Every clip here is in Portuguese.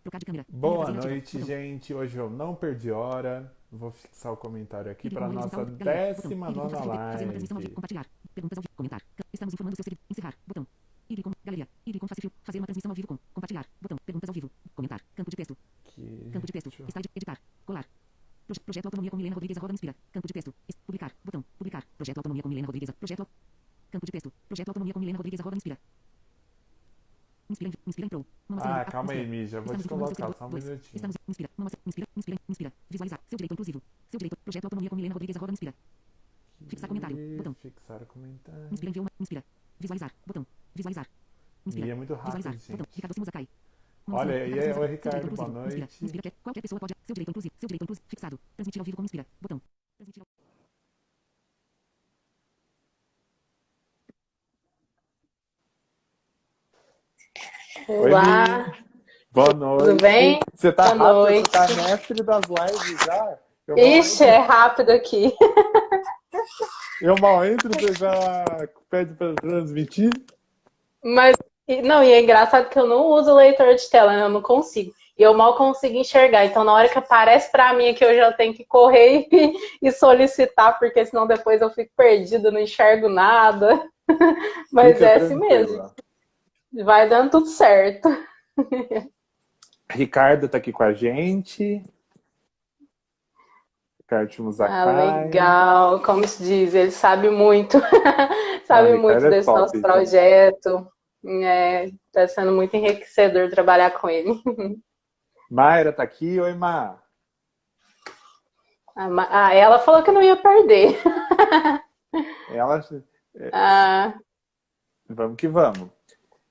Trocar de câmera. Boa Ativa. noite, Botão. gente. Hoje eu não perdi hora. Vou fixar o comentário aqui Clique para com a o olho nossa horizontal. Galeria. Botão. décima Clique com nona fazer uma transmissão ao vivo. live. Compartilhar. Perguntas ao vivo. Comentar. Estamos informando seu seguidor. Encerrar. Botão. Clique com galeria. Clique com fazer uma transmissão ao vivo com compartilhar. Botão. Perguntas ao vivo. Comentar. Campo de texto. Aqui. Campo de texto. Deixa eu... Slide. Editar. Colar. Projeto Autonomia com Milena Rodrigues. @me inspira. Campo de texto. Publicar. Botão. Publicar. Projeto Autonomia com Milena Rodrigues. Campo de texto. Projeto Autonomia com Milena Rodrigues. @me inspira. Me inspira em Pro. Ah, calma aí, Mi. Já vou Estamos informando seu descolocar seguidor. só um 2. minutinho. Estamos. Me inspira. Visualizar. Seu direito inclusivo. Seu direito. Projeto Autonomia com Milena Rodrigues. Me inspira. Fixar comentário. Botão. Fixar comentário. Me inspira. Enviou uma. Me inspira. Visualizar. Botão. Visualizar. Me inspira. Mi é muito Visualizar. rápido, Botão. gente. Ricardo Simuza cai. Olha, e aí, oi, Seu direito Ricardo, boa inclusivo. Me inspira. Me noite. inspira. Qualquer pessoa pode. Seu direito inclusivo. Seu direito inclusivo. Fixado. Transmitir ao vivo com me inspira. Botão. Transmitir ao... Oi, Mi. Olá, Boa tudo noite. bem? Você tá Boa rápido, você noite. tá mestre das lives já? Eu mal Ixi, entro, é rápido aqui. você já pede pra transmitir? Mas, não, e é engraçado que eu não uso leitor de tela, né? Eu não consigo. E eu mal consigo enxergar. Então, na hora que aparece pra mim aqui, eu já tenho que correr e solicitar, porque senão depois eu fico perdida, não enxergo nada. Mas Fica é assim mesmo. tranquila. Vai dando tudo certo. Ricardo tá aqui com a gente. Ricardo Ah, Musakai. legal. Como se diz, ele sabe muito. Ah, Sabe Ricardo muito é desse top, nosso gente. projeto. Tá sendo muito enriquecedor trabalhar com ele. Mayra tá aqui. Oi, Ma. Ela falou que não ia perder. Ela... Ah, Vamos que vamos.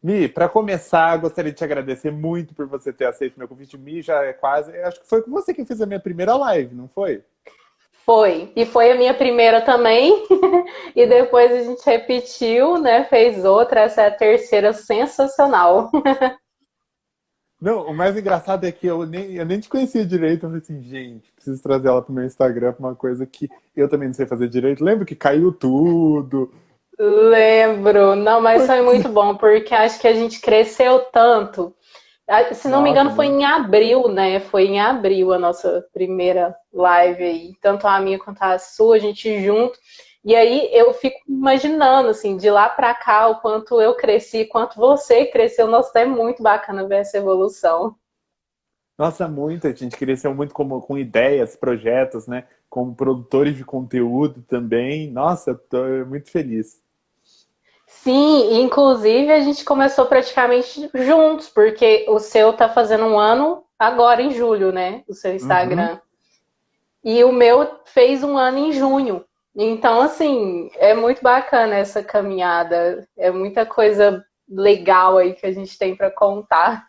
Mi, para começar, gostaria de te agradecer muito por você ter aceito meu convite. Mi, já é quase... Acho que foi com você que eu fiz a minha primeira live, não foi? foi. E foi a minha primeira também. E depois a gente repetiu, né? Fez outra. Essa é a terceira sensacional. Não, o mais engraçado é que eu nem te conhecia direito. Eu falei assim, gente, preciso trazer ela pro meu Instagram pra uma coisa que eu também não sei fazer direito. Lembro que caiu tudo. Lembro. Não, mas foi muito bom, porque acho que a gente cresceu tanto. Se não me Nossa, engano, foi muito. em abril, né? Foi em abril a nossa primeira live aí. Tanto a minha quanto a sua, a gente junto. E aí eu fico imaginando, assim, de lá pra cá, o quanto eu cresci, quanto você cresceu. Nossa, é muito bacana ver essa evolução. Nossa, muito. A gente cresceu muito com ideias, projetos, né? Como produtores de conteúdo também. Nossa, eu tô muito feliz. Sim, inclusive a gente começou praticamente juntos, porque o seu tá fazendo um ano agora em julho, né? O seu Uhum. Instagram. E o meu fez um ano em junho. Então, assim, é muito bacana essa caminhada. É muita coisa legal aí que a gente tem para contar.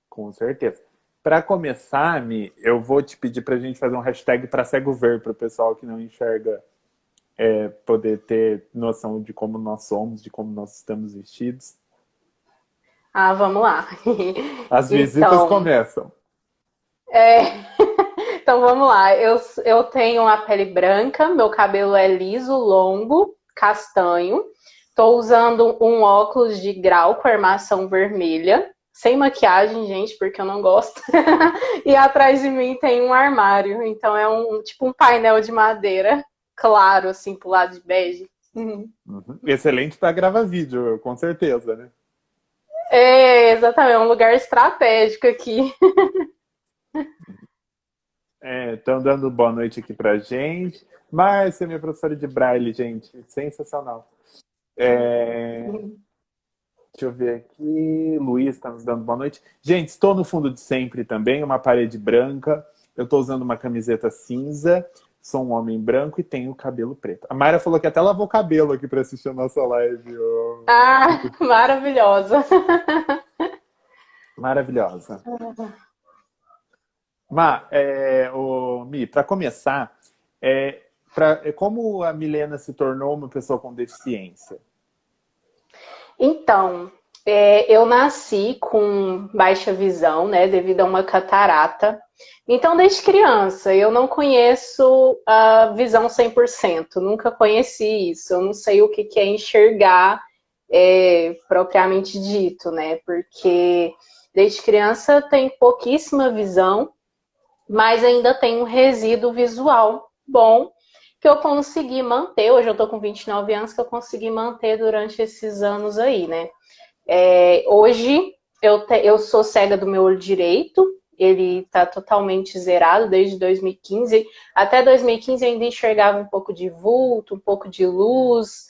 Com certeza. Para começar, Mi, eu vou te pedir para a gente fazer um hashtag para cego ver, para o pessoal que não enxerga poder ter noção de como nós somos, de como nós estamos vestidos. Ah, vamos lá. As visitas Então, começam. é, então vamos lá. Eu tenho a pele branca, meu cabelo é liso, longo, castanho. Estou usando um óculos de grau com armação vermelha. Sem maquiagem, gente, porque eu não gosto. E atrás de mim tem um armário. Então é tipo um painel de madeira, claro, assim, pro lado de bege. Uhum. Excelente para gravar vídeo, com certeza, né? É, exatamente, é um lugar estratégico aqui. Estão dando boa noite aqui pra gente. Márcia, minha professora de Braille, gente, sensacional. É, Deixa eu ver aqui. Luiz está nos dando boa noite. Gente, estou no fundo de sempre também, uma parede branca. Eu estou usando uma camiseta cinza. Sou um homem branco e tenho cabelo preto. A Mayra falou que até lavou o cabelo aqui para assistir a nossa live. Oh. Ah, maravilhosa. Maravilhosa. Mi, para começar, como a Milena se tornou uma pessoa com deficiência? Então, eu nasci com baixa visão, né, devido a uma catarata. Então, desde criança, eu não conheço a visão 100%, nunca conheci isso. Eu não sei o que é enxergar propriamente dito, né, porque Desde criança tem pouquíssima visão, mas ainda tem um resíduo visual bom que eu consegui manter. Hoje eu tô com 29 anos, que eu consegui manter durante esses anos aí, né? Hoje eu sou cega do meu olho direito, ele tá totalmente zerado desde 2015. Até 2015 eu ainda enxergava um pouco de vulto, um pouco de luz,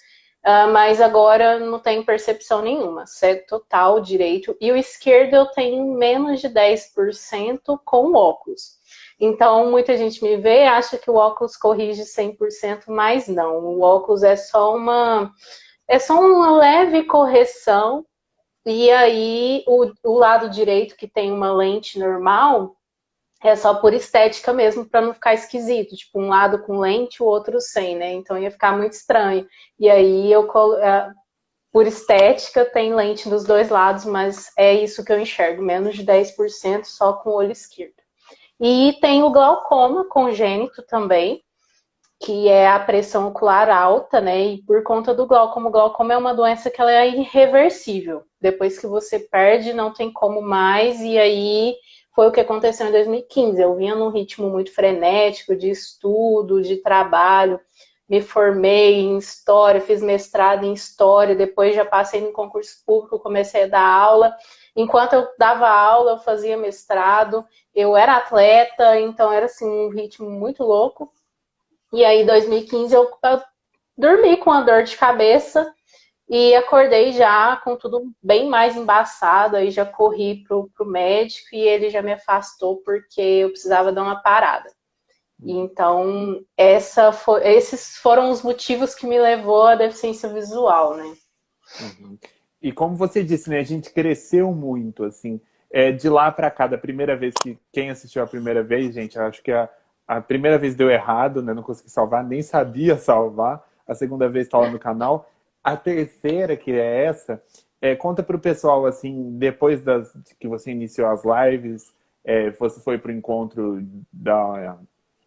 mas agora não tenho percepção nenhuma, cego total direito. E o esquerdo eu tenho menos de 10% com óculos. Então, muita gente me vê e acha que o óculos corrige 100%, mas não. O óculos é só uma leve correção. E aí, o lado direito, que tem uma lente normal, é só por estética mesmo, para não ficar esquisito. Tipo, um lado com lente, o outro sem, né? Então ia ficar muito estranho. E aí, por estética, tem lente dos dois lados, mas é isso que eu enxergo, menos de 10% só com o olho esquerdo. E tem o glaucoma congênito também, que é a pressão ocular alta, né? E por conta do glaucoma, o glaucoma é uma doença que ela é irreversível. Depois que você perde, não tem como mais. E aí foi o que aconteceu em 2015. Eu vinha num ritmo muito frenético de estudo, de trabalho. Me formei em História, fiz mestrado em História, depois já passei no concurso público, comecei a dar aula. Enquanto eu dava aula, eu fazia mestrado. Eu era atleta, então era assim, um ritmo muito louco. E aí, em 2015, eu dormi com a dor de cabeça e acordei já com tudo bem mais embaçado. Aí já corri pro médico e ele já me afastou porque eu precisava dar uma parada. E então, esses foram os motivos que me levou à deficiência visual, né? Uhum. E como você disse, né, a gente cresceu muito, assim, de lá para cá, da primeira vez que quem assistiu a primeira vez, gente, eu acho que a primeira vez deu errado, né, não consegui salvar, nem sabia salvar, a segunda vez está lá no canal, a terceira, que é essa, conta para o pessoal, assim, depois de que você iniciou as lives, você foi para o encontro da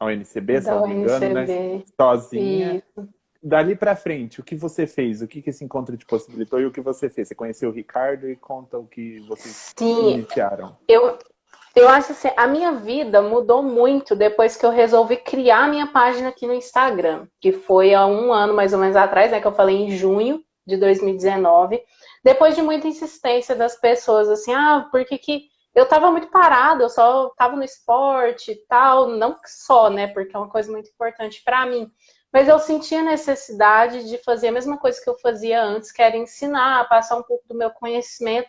ONCB, se não me engano, né, sozinha. Isso. Dali pra frente, o que você fez? O que esse encontro te possibilitou e o que você fez? Você conheceu o Ricardo e conta o que vocês iniciaram. Eu acho assim, a minha vida mudou muito depois que eu resolvi criar minha página aqui no Instagram, que foi há 1 ano mais ou menos atrás, né, que eu falei em junho de 2019, depois de muita insistência das pessoas, assim, porque que eu tava muito parada, eu só tava no esporte e tal, não só, né, porque é uma coisa muito importante pra mim, mas eu sentia necessidade de fazer a mesma coisa que eu fazia antes, que era ensinar, passar um pouco do meu conhecimento.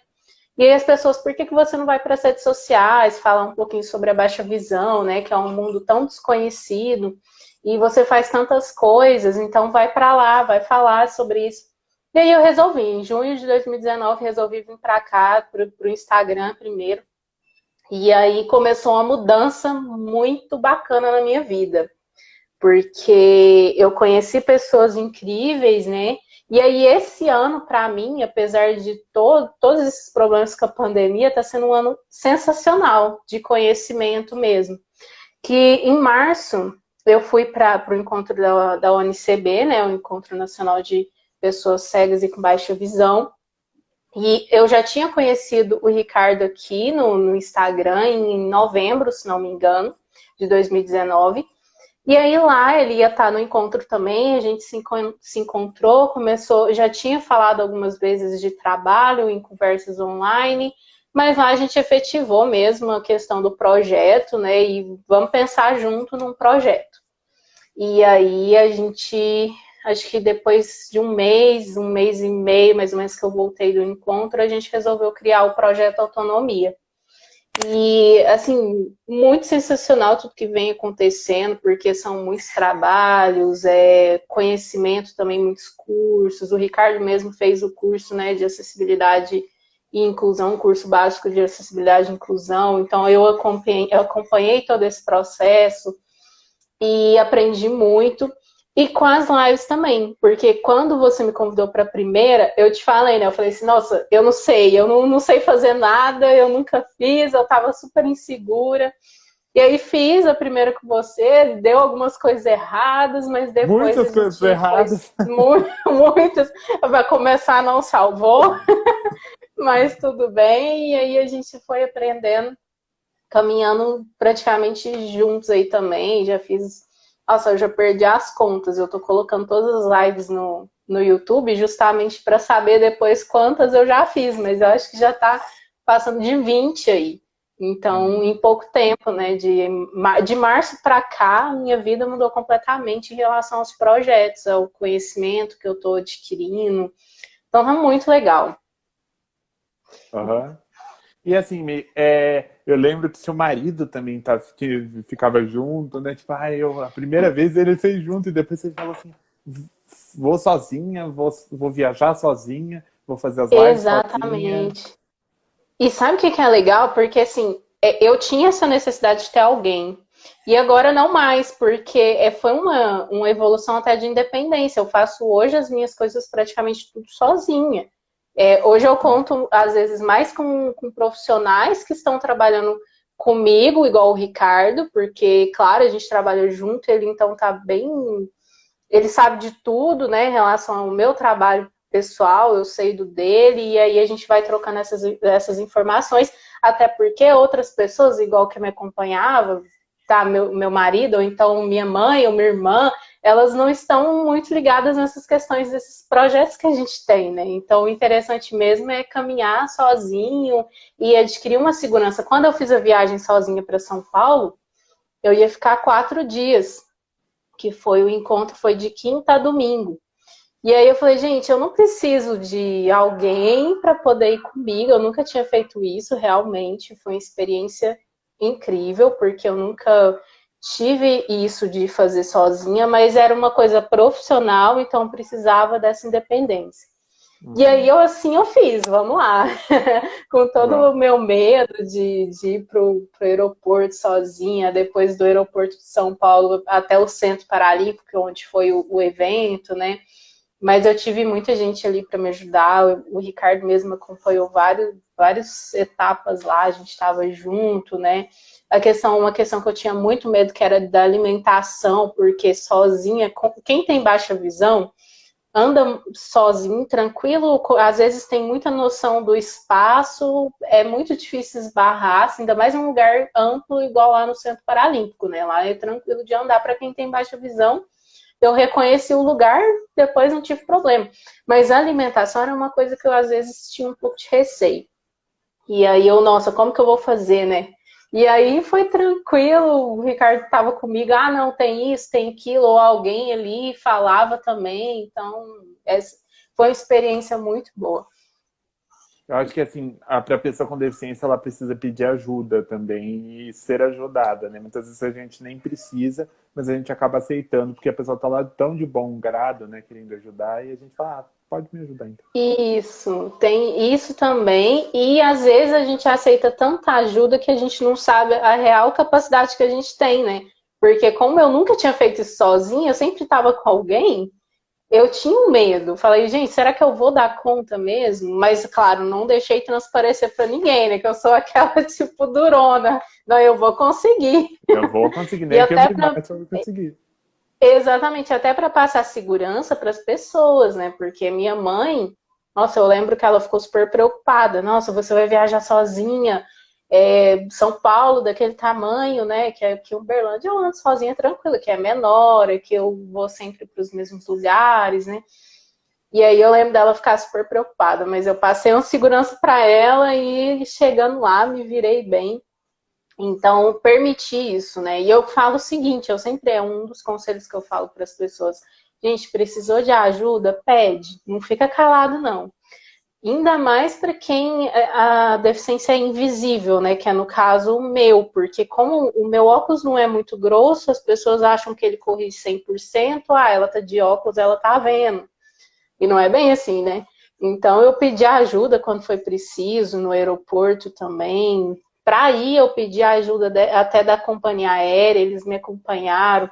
E aí as pessoas, por que você não vai para as redes sociais, falar um pouquinho sobre a baixa visão, né, que é um mundo tão desconhecido, e você faz tantas coisas, então vai para lá, vai falar sobre isso. E aí eu resolvi, em junho de 2019, resolvi vir para cá, para o Instagram primeiro, e aí começou uma mudança muito bacana na minha vida, porque eu conheci pessoas incríveis, né? E aí esse ano, para mim, apesar de todos esses problemas com a pandemia, está sendo um ano sensacional, de conhecimento mesmo. Que em março, eu fui para o encontro da ONCB, né? O Encontro Nacional de Pessoas Cegas e com Baixa Visão. E eu já tinha conhecido o Ricardo aqui no Instagram em novembro, se não me engano, de 2019. E aí lá ele ia estar no encontro também, a gente se encontrou, já tinha falado algumas vezes de trabalho em conversas online, mas lá a gente efetivou mesmo a questão do projeto, né? E vamos pensar junto num projeto. E aí a gente, acho que depois de um mês e meio, mais ou menos, que eu voltei do encontro, a gente resolveu criar o projeto Autonomia. E, assim, muito sensacional tudo que vem acontecendo, porque são muitos trabalhos, conhecimento também, muitos cursos. O Ricardo mesmo fez o curso, né, de acessibilidade e inclusão, um curso básico de acessibilidade e inclusão. Então, eu acompanhei todo esse processo e aprendi muito. E com as lives também, porque quando você me convidou para a primeira, eu te falei, né? Eu falei assim, nossa, eu não sei fazer nada, eu nunca fiz, eu estava super insegura. E aí fiz a primeira com você, deu algumas coisas erradas, mas depois... Muitas coisas erradas. Muitas. Vai começar, não salvou. mas tudo bem. E aí a gente foi aprendendo, caminhando praticamente juntos aí também. Já fiz. Nossa, eu já perdi as contas. Eu tô colocando todas as lives no YouTube justamente para saber depois quantas eu já fiz, mas eu acho que já tá passando de 20 aí. Então, em pouco tempo, né? De março para cá, minha vida mudou completamente em relação aos projetos, ao conhecimento que eu tô adquirindo. Então, tá muito legal. Aham. E assim, eu lembro que seu marido também que ficava junto, né? Tipo, a primeira vez ele fez junto e depois você falou assim, vou sozinha, vou viajar sozinha, vou fazer as lives sozinha. Exatamente. E sabe o que é legal? Porque assim, eu tinha essa necessidade de ter alguém. E agora não mais, porque foi uma evolução até de independência. Eu faço hoje as minhas coisas praticamente tudo sozinha. Hoje eu conto, às vezes, mais com profissionais que estão trabalhando comigo, igual o Ricardo, porque, claro, a gente trabalha junto, ele então tá bem. Ele sabe de tudo, né, em relação ao meu trabalho pessoal, eu sei do dele, e aí a gente vai trocando essas informações, até porque outras pessoas, igual que me acompanhava, tá, meu marido, ou então minha mãe ou minha irmã, elas não estão muito ligadas nessas questões desses projetos que a gente tem, né? Então, o interessante mesmo é caminhar sozinho e adquirir uma segurança. Quando eu fiz a viagem sozinha para São Paulo, eu ia ficar 4 dias, que foi o encontro, foi de quinta a domingo. E aí eu falei, gente, eu não preciso de alguém para poder ir comigo, eu nunca tinha feito isso, realmente, foi uma experiência incrível, porque eu nunca tive isso de fazer sozinha, mas era uma coisa profissional, então precisava dessa independência. E aí eu fiz, vamos lá, com todo o meu medo de ir pro aeroporto sozinha, depois do aeroporto de São Paulo até o Centro Paralímpico, onde foi o evento, né? Mas eu tive muita gente ali para me ajudar. O Ricardo mesmo acompanhou várias etapas lá, a gente estava junto, né? Uma questão que eu tinha muito medo, que era da alimentação, porque sozinha, quem tem baixa visão, anda sozinho, tranquilo, às vezes tem muita noção do espaço, é muito difícil esbarrar, ainda mais em um lugar amplo, igual lá no Centro Paralímpico, né? Lá é tranquilo de andar para quem tem baixa visão. Eu reconheci o lugar, depois não tive problema. Mas a alimentação era uma coisa que eu, às vezes, tinha um pouco de receio. E aí nossa, como que eu vou fazer, né? E aí foi tranquilo, o Ricardo estava comigo, não, tem isso, tem aquilo, ou alguém ali falava também, então foi uma experiência muito boa. Eu acho que assim, para a pessoa com deficiência, ela precisa pedir ajuda também e ser ajudada, né? Muitas vezes a gente nem precisa, mas a gente acaba aceitando, porque a pessoa está lá tão de bom grado, né, querendo ajudar, e a gente fala, pode me ajudar então. Isso, tem isso também, e às vezes a gente aceita tanta ajuda que a gente não sabe a real capacidade que a gente tem, né? Porque como eu nunca tinha feito isso sozinha, eu sempre estava com alguém, eu tinha um medo. Falei, gente, será que eu vou dar conta mesmo? Mas, claro, não deixei transparecer para ninguém, né? Que eu sou aquela, tipo, durona. Não, eu vou conseguir. Eu vou conseguir, nem que eu me mate, eu vou conseguir. Exatamente, até para passar segurança para as pessoas, né? Porque minha mãe, nossa, eu lembro que ela ficou super preocupada. Nossa, você vai viajar sozinha, São Paulo daquele tamanho, né? Que Uberlândia eu ando sozinha tranquila, que é menor, que eu vou sempre para os mesmos lugares, né? E aí eu lembro dela ficar super preocupada, mas eu passei uma segurança para ela e chegando lá me virei bem. Então, permitir isso, né? E eu falo o seguinte, é um dos conselhos que eu falo para as pessoas. Gente, precisou de ajuda? Pede, não fica calado, não. Ainda mais para quem a deficiência é invisível, né? Que é no caso o meu, porque como o meu óculos não é muito grosso, as pessoas acham que ele corrige 100%, ela tá de óculos, ela tá vendo. E não é bem assim, né? Então eu pedi ajuda quando foi preciso, no aeroporto também. Para ir, eu pedi ajuda até da companhia aérea, eles me acompanharam.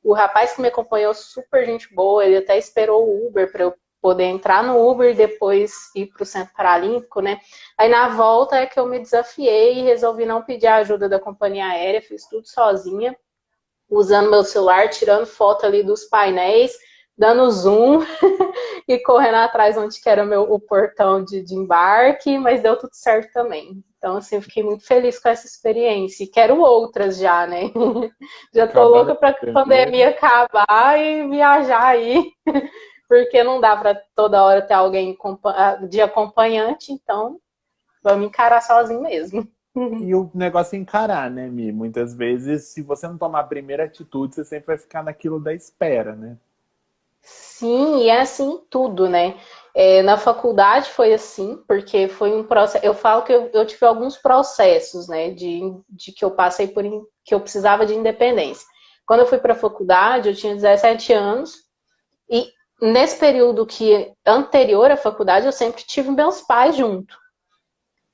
O rapaz que me acompanhou, super gente boa, ele até esperou o Uber para eu poder entrar no Uber e depois ir para o Centro Paralímpico, né? Aí na volta é que eu me desafiei e resolvi não pedir a ajuda da companhia aérea, fiz tudo sozinha, usando meu celular, tirando foto ali dos painéis, dando zoom e correndo atrás onde que era o portão de embarque, mas deu tudo certo também. Então, assim, eu fiquei muito feliz com essa experiência. E quero outras já, né? Já tô louca para a pandemia acabar e viajar aí, porque não dá para toda hora ter alguém de acompanhante, então vamos encarar sozinho mesmo. E o negócio é encarar, né, Mi? Muitas vezes, se você não tomar a primeira atitude, você sempre vai ficar naquilo da espera, né? Sim, e é assim em tudo, né? Na faculdade foi assim, porque foi um processo. Eu falo que eu tive alguns processos, né? De que eu passei que eu precisava de independência. Quando eu fui para a faculdade, eu tinha 17 anos, e nesse período que anterior à faculdade, eu sempre tive meus pais junto.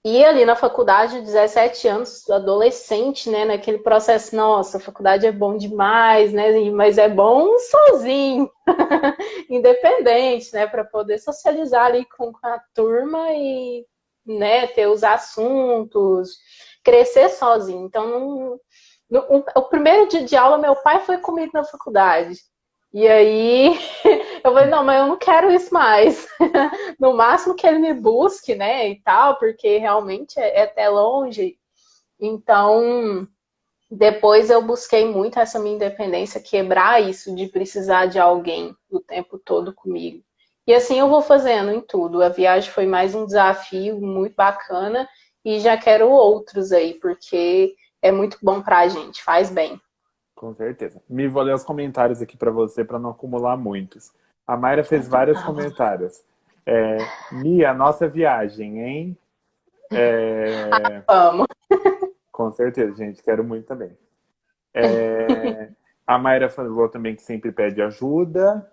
E ali na faculdade, 17 anos, adolescente, né? Naquele processo, nossa, a faculdade é bom demais, né? Mas é bom sozinho, independente, né? Para poder socializar ali com a turma e, né, ter os assuntos, crescer sozinho. Então, o primeiro dia de aula, meu pai foi comigo na faculdade. E aí, eu falei, não, mas eu não quero isso mais. No máximo que ele me busque, né, e tal, porque realmente é até longe. Então, depois eu busquei muito essa minha independência, quebrar isso de precisar de alguém o tempo todo comigo. E assim eu vou fazendo em tudo. A viagem foi mais um desafio muito bacana e já quero outros aí, porque é muito bom pra gente, faz bem. Com certeza. Me vou ler os comentários aqui para você, para não acumular muitos. A Mayra fez Então vários tá bom. comentários. Mia, nossa viagem, hein? Vamos. Com certeza, gente. Quero muito também. A Mayra falou também que sempre pede ajuda.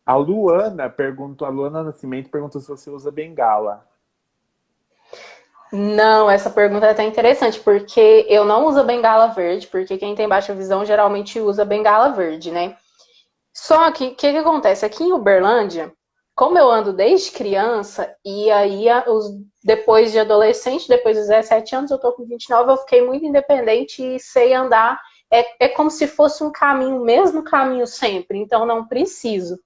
A Luana Nascimento perguntou se você usa bengala. Não, essa pergunta é até interessante, porque eu não uso bengala verde, porque quem tem baixa visão geralmente usa bengala verde, né? Só que o que acontece? Aqui em Uberlândia, como eu ando desde criança, e aí depois de adolescente, depois dos 17 anos, eu tô com 29, eu fiquei muito independente e sei andar. É como se fosse um caminho, o mesmo caminho sempre, então não preciso.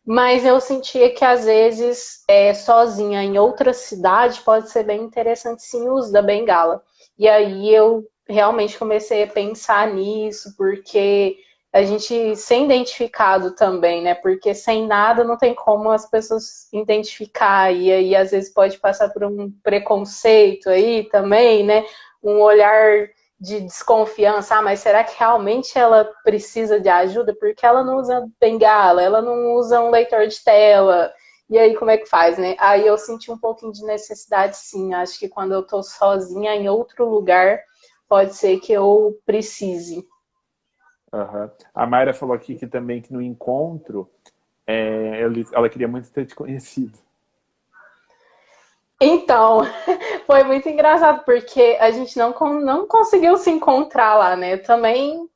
Mas eu sentia que às vezes, sozinha em outra cidade, pode ser bem interessante sim o uso da bengala. E aí eu realmente comecei a pensar nisso, porque a gente ser identificado também, né? Porque sem nada não tem como as pessoas identificar, e aí às vezes pode passar por um preconceito aí também, né? Um olhar de desconfiança, mas será que realmente ela precisa de ajuda? Porque ela não usa bengala, ela não usa um leitor de tela. E aí, como é que faz, né? Aí eu senti um pouquinho de necessidade, sim. Acho que quando eu tô sozinha em outro lugar, pode ser que eu precise. Uhum. A Mayra falou aqui que também que no encontro ela queria muito ter te conhecido. Então, foi muito engraçado, porque a gente não conseguiu se encontrar lá, né? Também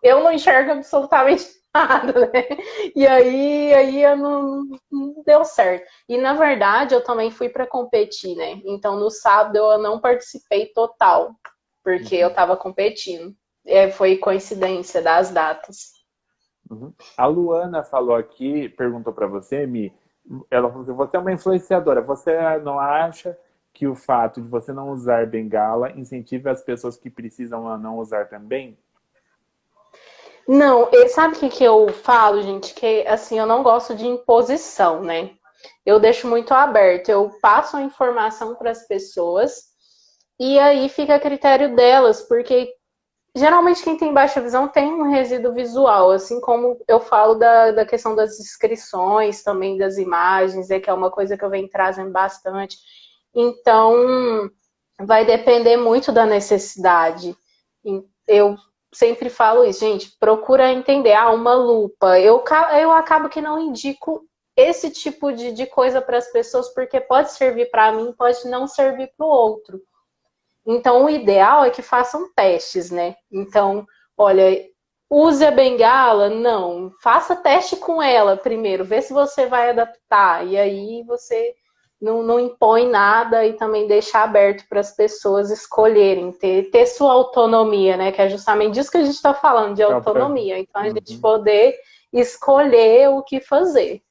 eu não enxergo absolutamente nada, né? E aí eu não deu certo. E na verdade eu também fui para competir, né? Então no sábado eu não participei total, porque eu estava competindo. Foi coincidência das datas. Uhum. A Luana falou aqui, perguntou para você, Mi, ela falou assim, você é uma influenciadora, você não acha que o fato de você não usar bengala incentiva as pessoas que precisam a não usar também? Não, sabe o que eu falo, gente? Que assim, eu não gosto de imposição, né? Eu deixo muito aberto, eu passo a informação para as pessoas e aí fica a critério delas, porque geralmente quem tem baixa visão tem um resíduo visual, assim como eu falo da questão das inscrições, também das imagens, que é uma coisa que eu venho trazendo bastante. Então, vai depender muito da necessidade. Eu sempre falo isso, gente, procura entender. Uma lupa. Eu acabo que não indico esse tipo de coisa para as pessoas, porque pode servir para mim, pode não servir para o outro. Então, o ideal é que façam testes, né? Então, olha, use a bengala? Não. Faça teste com ela primeiro, vê se você vai adaptar. E aí você não impõe nada e também deixa aberto para as pessoas escolherem, ter sua autonomia, né? Que é justamente disso que a gente está falando, de autonomia. Então, a gente Uhum. poder escolher o que fazer.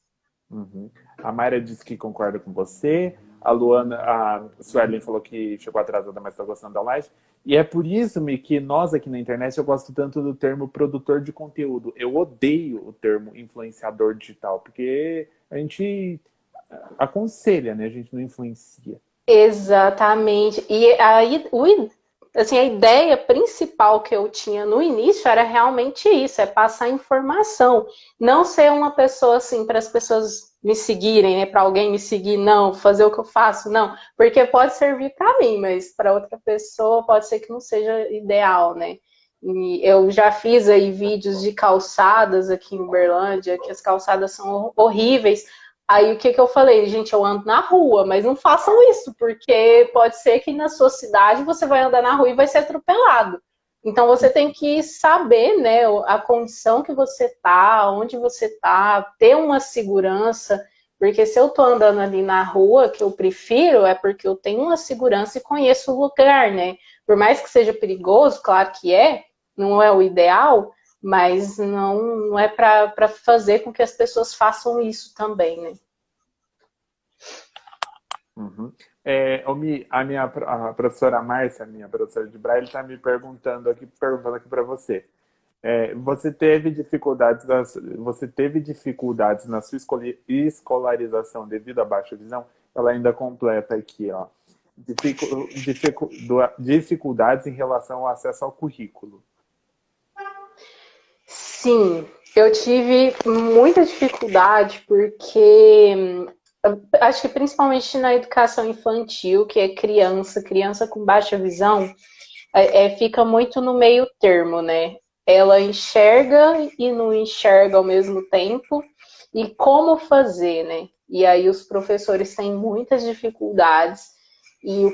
Uhum. A Mayra disse que concorda com você. A Luana, a Suelen falou que chegou atrasada, mas está gostando da live. E é por isso, Mi, que nós aqui na internet eu gosto tanto do termo produtor de conteúdo. Eu odeio o termo influenciador digital, porque a gente aconselha, né? A gente não influencia. Exatamente. E aí, assim, a ideia principal que eu tinha no início era realmente isso, é passar informação. Não ser uma pessoa assim para as pessoas me seguirem, né? Para alguém me seguir, não, fazer o que eu faço, não. Porque pode servir para mim, mas para outra pessoa pode ser que não seja ideal, né? E eu já fiz aí vídeos de calçadas aqui em Uberlândia, que as calçadas são horríveis. Aí o que que eu falei? Gente, eu ando na rua, mas não façam isso, porque pode ser que na sua cidade você vai andar na rua e vai ser atropelado. Então você tem que saber, né, a condição que você tá, onde você tá, ter uma segurança, porque se eu tô andando ali na rua, que eu prefiro, é porque eu tenho uma segurança e conheço o lugar, né? Por mais que seja perigoso, claro que é, não é o ideal, mas não é para fazer com que as pessoas façam isso também, né? Uhum. A professora Márcia, minha professora de Braille, está me perguntando aqui para você. Você teve dificuldades na sua escolarização devido à baixa visão? Ela ainda completa aqui, ó. Dificuldades em relação ao acesso ao currículo. Sim, eu tive muita dificuldade porque acho que principalmente na educação infantil, que é criança com baixa visão, fica muito no meio termo, né? Ela enxerga e não enxerga ao mesmo tempo, e como fazer, né? E aí os professores têm muitas dificuldades, e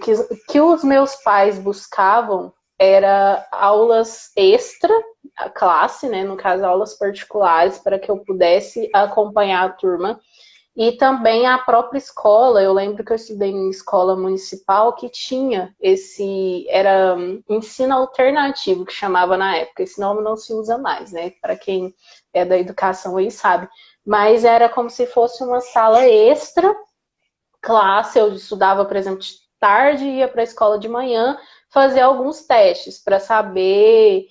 que os meus pais buscavam era aulas extra, a classe, né? No caso, aulas particulares, para que eu pudesse acompanhar a turma. E também a própria escola, eu lembro que eu estudei em escola municipal que tinha era ensino alternativo, que chamava na época. Esse nome não se usa mais, né? Para quem é da educação aí sabe. Mas era como se fosse uma sala extra, classe, eu estudava, por exemplo, de tarde, ia para a escola de manhã, fazer alguns testes para saber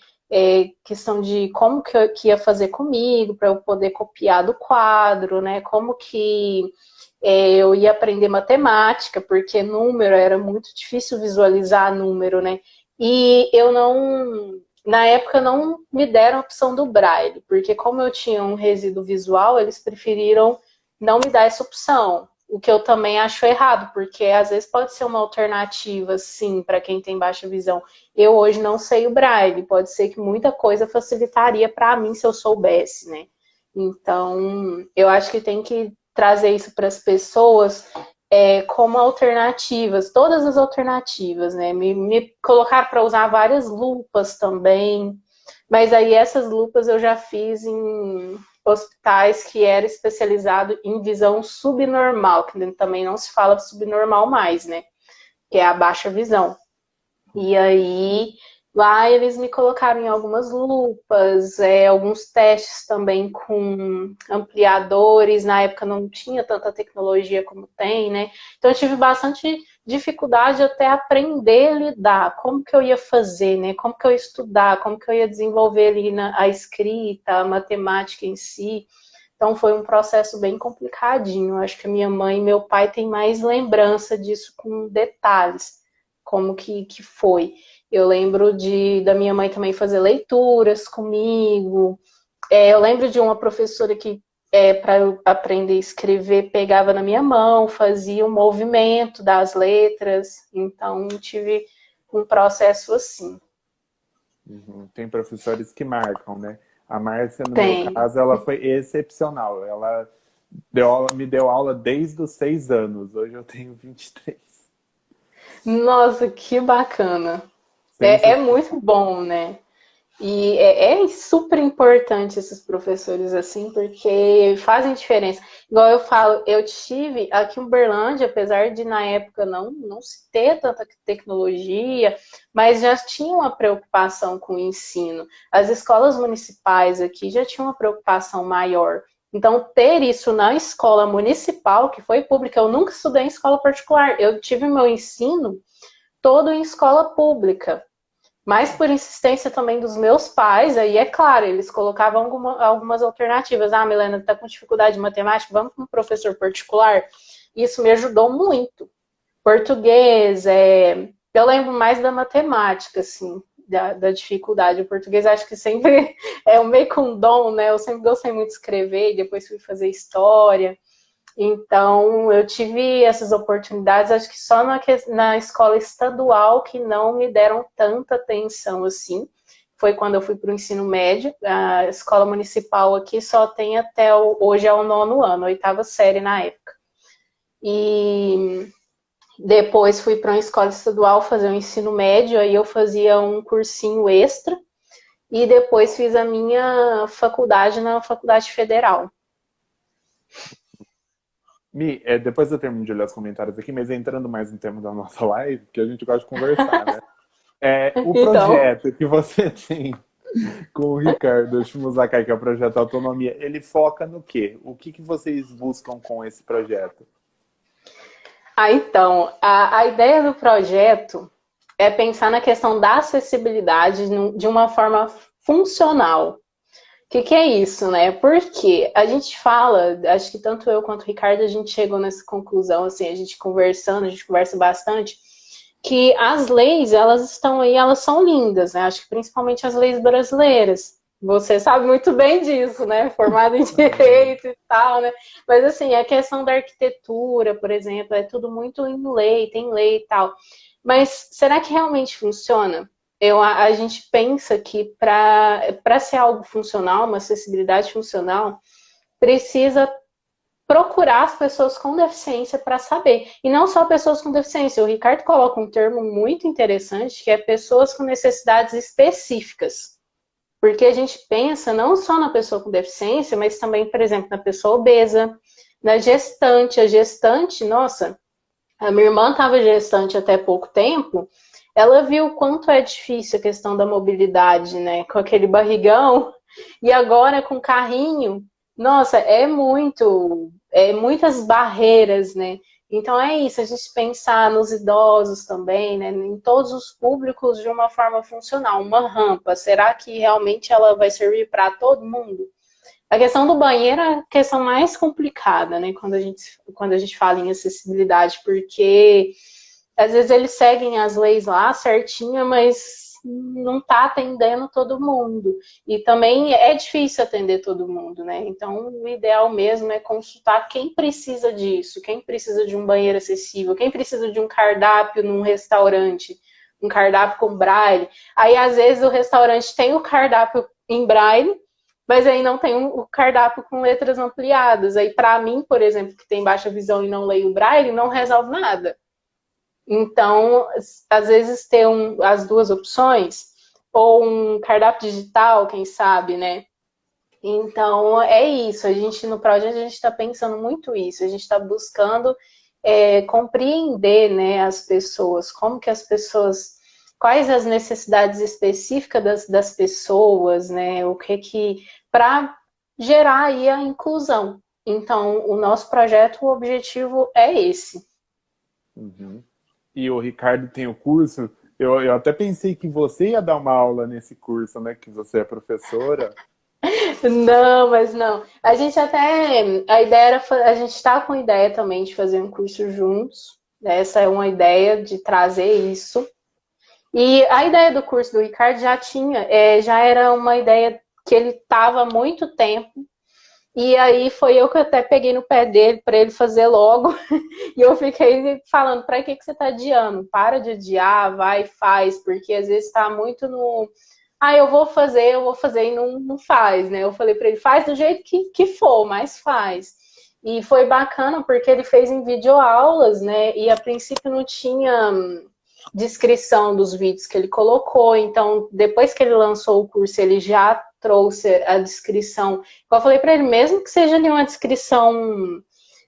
questão de como que ia fazer comigo, para eu poder copiar do quadro, né? Como que eu ia aprender matemática, porque número era muito difícil visualizar número, né? E eu não, na época não me deram a opção do Braille, porque como eu tinha um resíduo visual, eles preferiram não me dar essa opção. O que eu também acho errado, porque às vezes pode ser uma alternativa, sim, para quem tem baixa visão. Eu hoje não sei o Braille, pode ser que muita coisa facilitaria para mim se eu soubesse, né? Então, eu acho que tem que trazer isso para as pessoas como alternativas, todas as alternativas, né? Me colocaram para usar várias lupas também, mas aí essas lupas eu já fiz em hospitais que era especializado em visão subnormal, que também não se fala subnormal mais, né? Que é a baixa visão. E aí, lá eles me colocaram em algumas lupas, alguns testes também com ampliadores. Na época não tinha tanta tecnologia como tem, né? Então eu tive bastante dificuldade até aprender a lidar, como que eu ia fazer, né? Como que eu ia estudar, como que eu ia desenvolver ali a escrita, a matemática em si. Então foi um processo bem complicadinho. Acho que a minha mãe e meu pai têm mais lembrança disso com detalhes, como que foi. Eu lembro da minha mãe também fazer leituras comigo. Eu lembro de uma professora que, para eu aprender a escrever, pegava na minha mão, fazia o movimento das letras. Então, tive um processo assim. Uhum. Tem professores que marcam, né? A Márcia, no meu Tem. caso, ela foi excepcional. Ela me deu aula desde os 6 anos. Hoje eu tenho 23. Nossa, que bacana. É Sensacional. muito bom, né? E é super importante esses professores assim, porque fazem diferença. Igual eu falo, eu tive aqui em Uberlândia, apesar de na época não se ter tanta tecnologia, mas já tinha uma preocupação com o ensino. As escolas municipais aqui já tinham uma preocupação maior. Então, ter isso na escola municipal, que foi pública, eu nunca estudei em escola particular, eu tive meu ensino todo em escola pública. Mas por insistência também dos meus pais, aí é claro, eles colocavam algumas alternativas. Ah, Milena, tá com dificuldade de matemática, vamos para um professor particular. Isso me ajudou muito. Português, eu lembro mais da matemática, assim, da dificuldade. O português acho que sempre é meio com um dom, né? Eu sempre gostei muito de escrever, e depois fui fazer história. Então, eu tive essas oportunidades, acho que só na escola estadual que não me deram tanta atenção assim. Foi quando eu fui para o ensino médio. A escola municipal aqui só tem até hoje é o 9º ano, 8ª série na época. E depois fui para uma escola estadual fazer o ensino médio, aí eu fazia um cursinho extra. E depois fiz a minha faculdade na Faculdade Federal. Mi, depois eu termino de olhar os comentários aqui, mas entrando mais no tema da nossa live, que a gente gosta de conversar, né? O projeto que você tem com o Ricardo Shimozaki, que é o projeto Autonomia, ele foca no quê? O que vocês buscam com esse projeto? Então, a ideia do projeto é pensar na questão da acessibilidade de uma forma funcional. O que é isso, né? Porque a gente fala, acho que tanto eu quanto o Ricardo, a gente chegou nessa conclusão, assim, a gente conversa bastante, que as leis, elas estão aí, elas são lindas, né? Acho que principalmente as leis brasileiras. Você sabe muito bem disso, né? Formado em direito e tal, né? Mas, assim, a questão da arquitetura, por exemplo, é tudo muito em lei, tem lei e tal. Mas será que realmente funciona? A gente pensa que para ser algo funcional, uma acessibilidade funcional, precisa procurar as pessoas com deficiência para saber. E não só pessoas com deficiência. O Ricardo coloca um termo muito interessante, que é pessoas com necessidades específicas. Porque a gente pensa não só na pessoa com deficiência, mas também, por exemplo, na pessoa obesa, na gestante. A gestante, nossa, a minha irmã estava gestante até pouco tempo, ela viu o quanto é difícil a questão da mobilidade, né? Com aquele barrigão, e agora com carrinho, nossa, muitas barreiras, né? Então é isso, a gente pensar nos idosos também, né? Em todos os públicos de uma forma funcional. Uma rampa, será que realmente ela vai servir para todo mundo? A questão do banheiro é a questão mais complicada, né? Quando a gente fala em acessibilidade, porque às vezes eles seguem as leis lá certinha, mas não está atendendo todo mundo. E também é difícil atender todo mundo, né? Então, o ideal mesmo é consultar quem precisa disso, quem precisa de um banheiro acessível, quem precisa de um cardápio num restaurante, um cardápio com braille. Aí, às vezes, o restaurante tem o cardápio em braille, mas aí não tem o cardápio com letras ampliadas. Aí, para mim, por exemplo, que tem baixa visão e não leio braille, não resolve nada. Então, às vezes ter as duas opções, ou um cardápio digital, quem sabe, né? Então, é isso. A gente, no projeto, a gente está pensando muito isso. A gente está buscando compreender, né, as pessoas, como que as pessoas, quais as necessidades específicas das pessoas, né? O que para gerar aí a inclusão. Então, o nosso projeto, o objetivo é esse. Uhum. E o Ricardo tem o curso, eu até pensei que você ia dar uma aula nesse curso, né? Que você é professora. Não, mas não. A gente a ideia era, a gente está com a ideia também de fazer um curso juntos. Essa é uma ideia de trazer isso. E a ideia do curso do Ricardo já era uma ideia que ele estava há muito tempo. E aí foi eu que até peguei no pé dele para ele fazer logo. E eu fiquei falando, para que você está adiando? Para de adiar, vai e faz, porque às vezes está muito no... eu vou fazer e não faz, né? Eu falei para ele, faz do jeito que for, mas faz. E foi bacana porque ele fez em videoaulas, né? E a princípio não tinha descrição dos vídeos que ele colocou. Então, depois que ele lançou o curso, ele já trouxe a descrição. Como eu falei para ele, mesmo que seja ali uma descrição,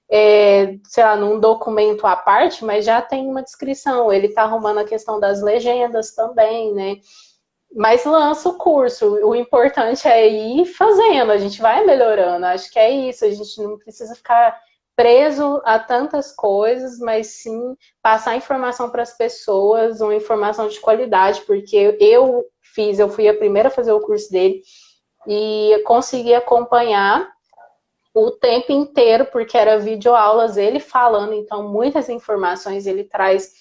sei lá, num documento à parte, mas já tem uma descrição. Ele está arrumando a questão das legendas também, né? Mas lança o curso. O importante é ir fazendo, a gente vai melhorando. Acho que é isso, a gente não precisa ficar preso a tantas coisas, mas sim passar informação para as pessoas, uma informação de qualidade, porque eu fui a primeira a fazer o curso dele e consegui acompanhar o tempo inteiro, porque era videoaulas, ele falando, então muitas informações, ele traz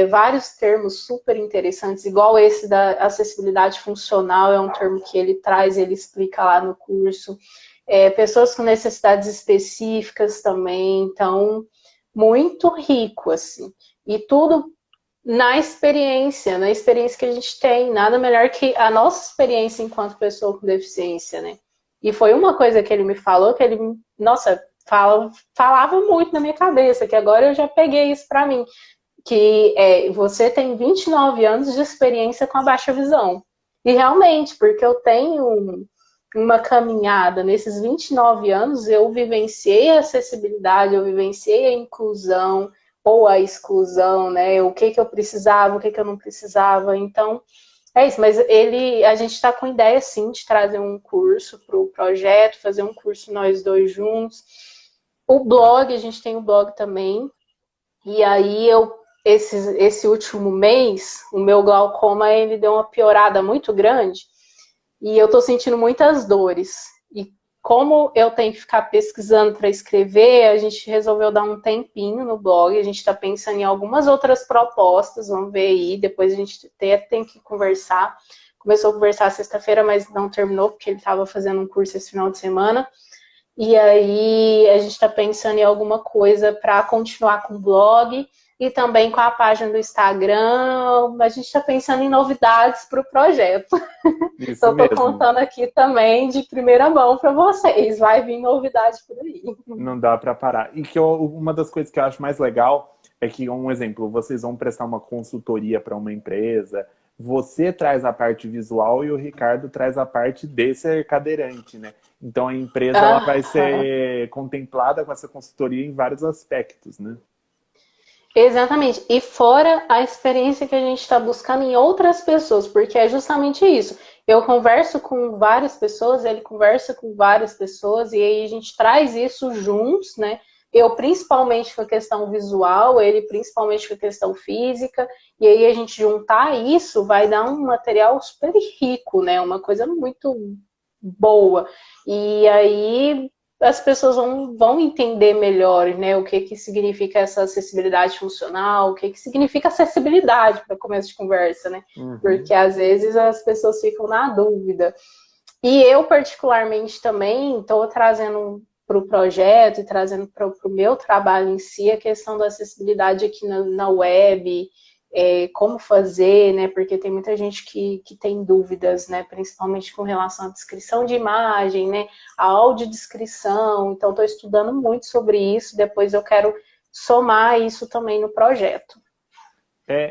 vários termos super interessantes, igual esse da acessibilidade funcional, é um termo que ele traz, ele explica lá no curso. Pessoas com necessidades específicas também, então, muito rico, assim. E tudo na experiência que a gente tem, nada melhor que a nossa experiência enquanto pessoa com deficiência, né? E foi uma coisa que ele me falou, que ele, nossa, falava muito na minha cabeça, que agora eu já peguei isso pra mim, que você tem 29 anos de experiência com a baixa visão. E realmente, porque eu tenho uma caminhada. Nesses 29 anos, eu vivenciei a acessibilidade, eu vivenciei a inclusão ou a exclusão, né? O que eu precisava, o que eu não precisava. Então, é isso. Mas a gente está com ideia, sim, de trazer um curso para o projeto, fazer um curso nós dois juntos. O blog, a gente tem o blog também. E aí, esse último mês, o meu glaucoma, ele deu uma piorada muito grande. E eu tô sentindo muitas dores. E como eu tenho que ficar pesquisando para escrever, a gente resolveu dar um tempinho no blog. A gente está pensando em algumas outras propostas, vamos ver aí. Depois a gente tem que conversar. Começou a conversar sexta-feira, mas não terminou, porque ele estava fazendo um curso esse final de semana. E aí a gente está pensando em alguma coisa para continuar com o blog e também com a página do Instagram. A gente está pensando em novidades para o projeto. Isso Então, estou mesmo. contando aqui também de primeira mão para vocês. Vai vir novidade por aí. Não dá para parar. E que uma das coisas que eu acho mais legal é que, um exemplo, vocês vão prestar uma consultoria para uma empresa, você traz a parte visual e o Ricardo traz a parte de ser cadeirante, né? Então a empresa ela vai ser contemplada com essa consultoria em vários aspectos, né? Exatamente. E fora a experiência que a gente está buscando em outras pessoas, porque é justamente isso. Eu converso com várias pessoas, ele conversa com várias pessoas, e aí a gente traz isso juntos, né? Eu principalmente com a questão visual, ele principalmente com a questão física, e aí a gente juntar isso vai dar um material super rico, né? Uma coisa muito boa. E aí as pessoas vão entender melhor, né, o que significa essa acessibilidade funcional, o que significa acessibilidade para começo de conversa, né? Uhum. Porque às vezes as pessoas ficam na dúvida. E eu, particularmente, também estou trazendo para o projeto e trazendo para o meu trabalho em si a questão da acessibilidade aqui na web, como fazer, né? Porque tem muita gente que tem dúvidas, né? Principalmente com relação à descrição de imagem, né? A audiodescrição. Então, estou estudando muito sobre isso. Depois eu quero somar isso também no projeto.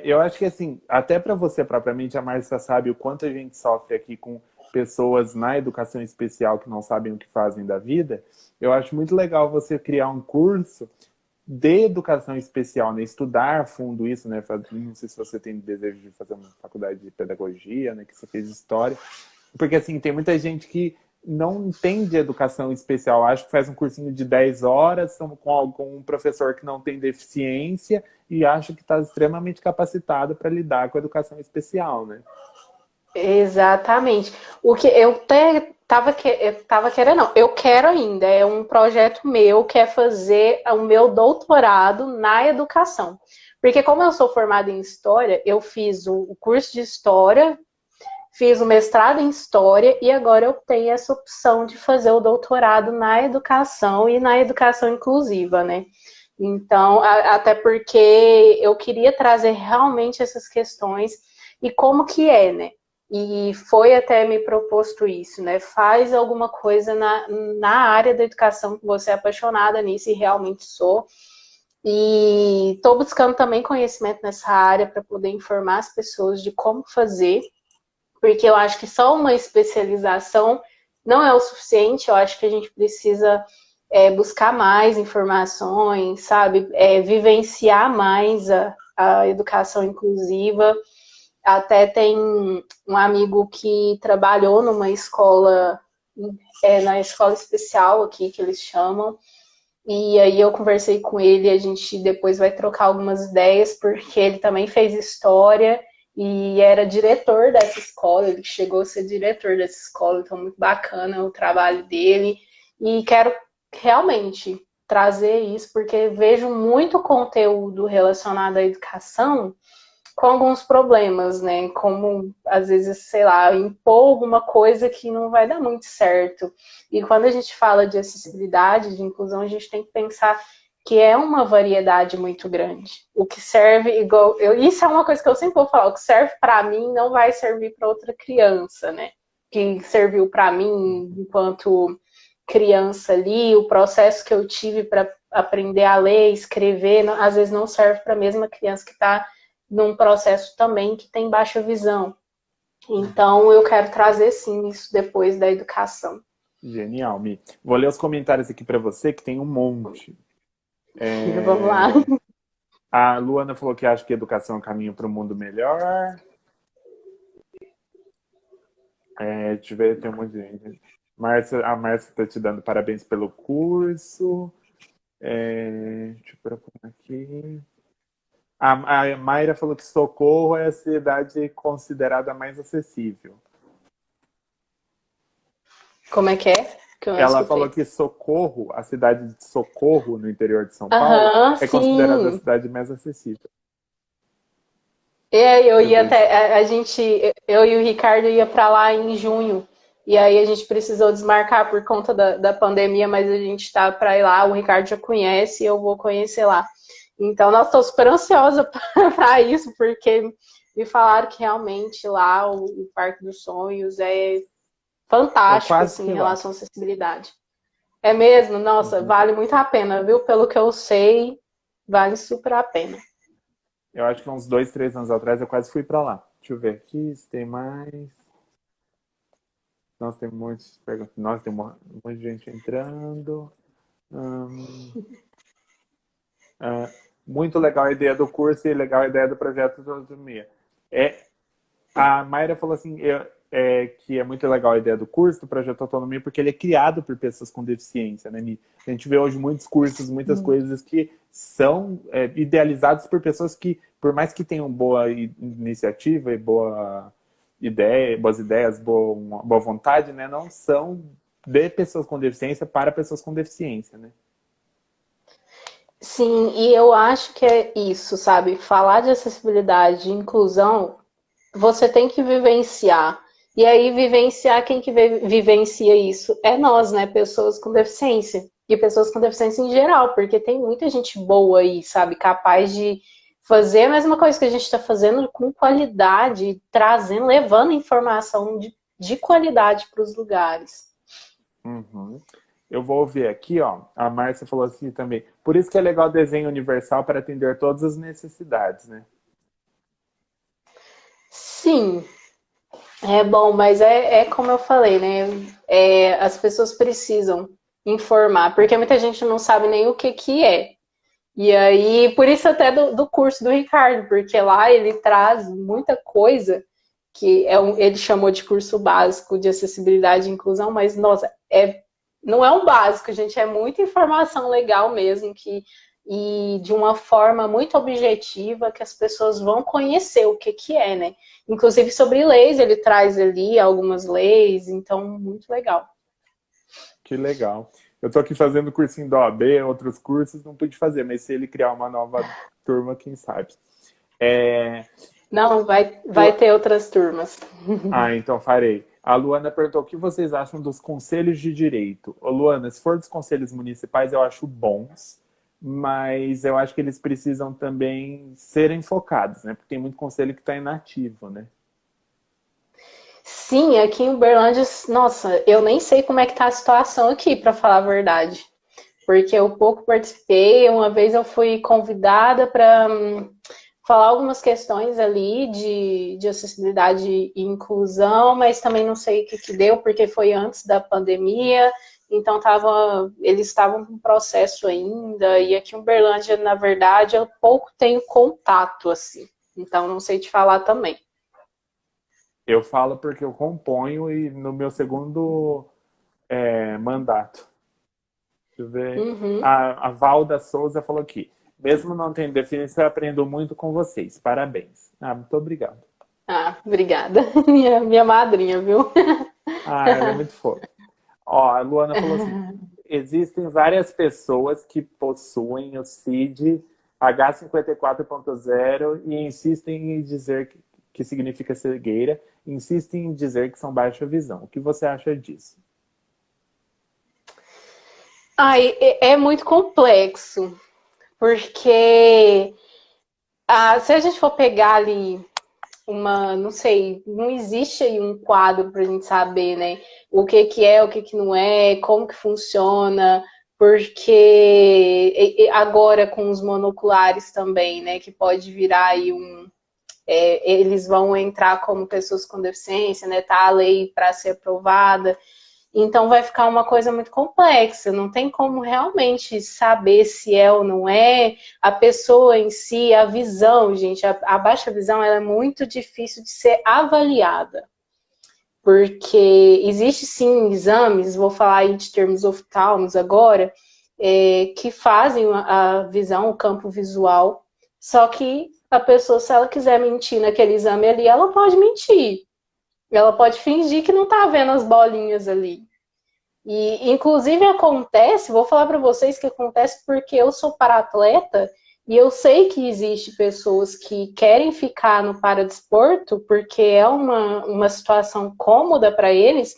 Eu acho que assim, até para você propriamente, a Márcia sabe o quanto a gente sofre aqui com pessoas na educação especial que não sabem o que fazem da vida. Eu acho muito legal você criar um curso de educação especial, né? Estudar a fundo isso, né? Não sei se você tem desejo de fazer uma faculdade de pedagogia, né? Que você fez história. Porque, assim, tem muita gente que não entende educação especial. Acho que faz um cursinho de 10 horas com um professor que não tem deficiência e acha que está extremamente capacitado para lidar com a educação especial, né? Exatamente. O que eu tava querendo, não, eu quero ainda, é um projeto meu, que é fazer o meu doutorado na educação. Porque como eu sou formada em História, eu fiz o curso de História, fiz o mestrado em História e agora eu tenho essa opção de fazer o doutorado na educação e na educação inclusiva, né? Então, até porque eu queria trazer realmente essas questões e como que é, né? E foi até me proposto isso, né? Faz alguma coisa na área da educação que você é apaixonada nisso, e realmente sou. E estou buscando também conhecimento nessa área para poder informar as pessoas de como fazer, porque eu acho que só uma especialização não é o suficiente, eu acho que a gente precisa buscar mais informações, sabe? Vivenciar mais a educação inclusiva. Até tem um amigo que trabalhou numa escola, na escola especial aqui, que eles chamam, e aí eu conversei com ele, a gente depois vai trocar algumas ideias, porque ele também fez história e era diretor dessa escola, ele chegou a ser diretor dessa escola, então muito bacana o trabalho dele. E quero realmente trazer isso, porque vejo muito conteúdo relacionado à educação com alguns problemas, né? Como, às vezes, sei lá, impor alguma coisa que não vai dar muito certo. E quando a gente fala de acessibilidade, de inclusão, a gente tem que pensar que é uma variedade muito grande. O que serve, igual. Isso é uma coisa que eu sempre vou falar: o que serve para mim não vai servir para outra criança, né? Que serviu para mim enquanto criança ali, o processo que eu tive para aprender a ler, escrever, às vezes não serve para a mesma criança que está num processo também que tem baixa visão. Então, eu quero trazer, sim, isso depois da educação. Genial, Mi. Vou ler os comentários aqui para você, que tem um monte. Vamos lá. A Luana falou que acha que educação é um caminho para um mundo melhor. Deixa eu ver, tem um monte de gente. A Márcia está te dando parabéns pelo curso. Deixa eu procurar aqui. A Mayra falou que Socorro é a cidade considerada mais acessível. Como é que é? Ela falou que Socorro, a cidade de Socorro, no interior de São Paulo, é considerada a cidade mais acessível. Eu ia até, eu e o Ricardo ia para lá em junho, e aí a gente precisou desmarcar por conta da pandemia, mas a gente tá para ir lá, o Ricardo já conhece e eu vou conhecer lá. Então, nós estou super ansiosa para isso, porque me falaram que realmente lá o Parque dos Sonhos é fantástico assim, em relação à acessibilidade. É mesmo? Nossa, vale muito a pena, viu? Pelo que eu sei, vale super a pena. Eu acho que uns 2, 3 anos atrás eu quase fui para lá. Deixa eu ver aqui se tem mais. Nossa, tem um monte de perguntas. Nossa, tem um monte de gente entrando. Muito legal a ideia do curso e legal a ideia do projeto de autonomia. A Mayra falou assim, que é muito legal a ideia do curso, do projeto Autonomia, porque ele é criado por pessoas com deficiência, né, Mi? A gente vê hoje muitos cursos, muitas coisas que são idealizados por pessoas que, por mais que tenham boa iniciativa e boas ideias, boa vontade, né, não são de pessoas com deficiência para pessoas com deficiência, né? Sim, e eu acho que é isso, sabe? Falar de acessibilidade e inclusão, você tem que vivenciar. E aí, vivenciar, quem que vivencia isso? É nós, né? Pessoas com deficiência. E pessoas com deficiência em geral, porque tem muita gente boa aí, sabe? Capaz de fazer a mesma coisa que a gente está fazendo com qualidade, trazendo, levando informação de qualidade para os lugares. Uhum. Eu vou ouvir aqui, ó. A Márcia falou assim também. Por isso que é legal o desenho universal para atender todas as necessidades, né? Sim, é bom, mas é como eu falei, né? As pessoas precisam informar, porque muita gente não sabe nem o que é. E aí, por isso até do curso do Ricardo, porque lá ele traz muita coisa que ele chamou de curso básico de acessibilidade e inclusão, mas, nossa, não é um básico, gente, é muita informação legal mesmo, e de uma forma muito objetiva que as pessoas vão conhecer o que é, né? Inclusive sobre leis, ele traz ali algumas leis, então muito legal. Que legal. Eu tô aqui fazendo cursinho da OAB, outros cursos, não pude fazer, mas se ele criar uma nova turma, quem sabe. Não, vai ter outras turmas. Então farei. A Luana perguntou o que vocês acham dos conselhos de direito. Ô, Luana, se for dos conselhos municipais, eu acho bons, mas eu acho que eles precisam também serem focados, né? Porque tem muito conselho que está inativo, né? Sim, aqui em Uberlândia, nossa, eu nem sei como é que tá a situação aqui, para falar a verdade. porque eu pouco participei. Uma vez eu fui convidada para falar algumas questões ali de acessibilidade e inclusão, mas também não sei o que deu, porque foi antes da pandemia, então eles estavam com processo ainda, e aqui em Uberlândia, na verdade, eu pouco tenho contato, assim, então não sei te falar também. Eu falo porque eu componho e no meu segundo mandato. Deixa eu ver. Uhum. A Valda Souza falou aqui. Mesmo não tendo definição, eu aprendo muito com vocês. Parabéns. Muito obrigado. Ah, obrigada. Minha madrinha, viu? Ela é muito fofa. Ó, a Luana falou assim: existem várias pessoas que possuem o CID H54.0 e insistem em dizer que significa cegueira, insistem em dizer que são baixa visão. O que você acha disso? Ai, é muito complexo, porque se a gente for pegar ali não sei, não existe aí um quadro para a gente saber, né, o que é, o que não é, como que funciona, porque agora com os monoculares também, né, que pode virar aí eles vão entrar como pessoas com deficiência, né, tá a lei para ser aprovada. Então vai ficar uma coisa muito complexa, não tem como realmente saber se é ou não é, a pessoa em si, a visão, gente, a baixa visão ela é muito difícil de ser avaliada, porque existe sim exames, vou falar aí de termos oftalmos agora, que fazem a visão, o campo visual, só que a pessoa, se ela quiser mentir naquele exame ali, ela pode mentir, ela pode fingir que não tá vendo as bolinhas ali. E, inclusive, acontece, vou falar para vocês que acontece porque eu sou paratleta e eu sei que existe pessoas que querem ficar no paradesporto porque é uma situação cômoda para eles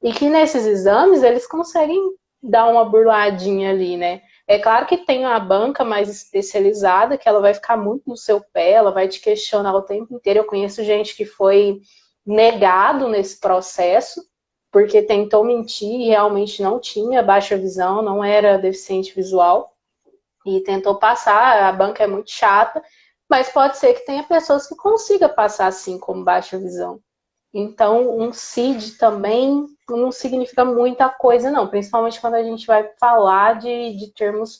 e que nesses exames eles conseguem dar uma burladinha ali, né? É claro que tem uma banca mais especializada que ela vai ficar muito no seu pé, ela vai te questionar o tempo inteiro. Eu conheço gente que foi negado nesse processo porque tentou mentir e realmente não tinha baixa visão, não era deficiente visual, e tentou passar, a banca é muito chata, mas pode ser que tenha pessoas que consigam passar assim como baixa visão. Então, um CID também não significa muita coisa, não, principalmente quando a gente vai falar de termos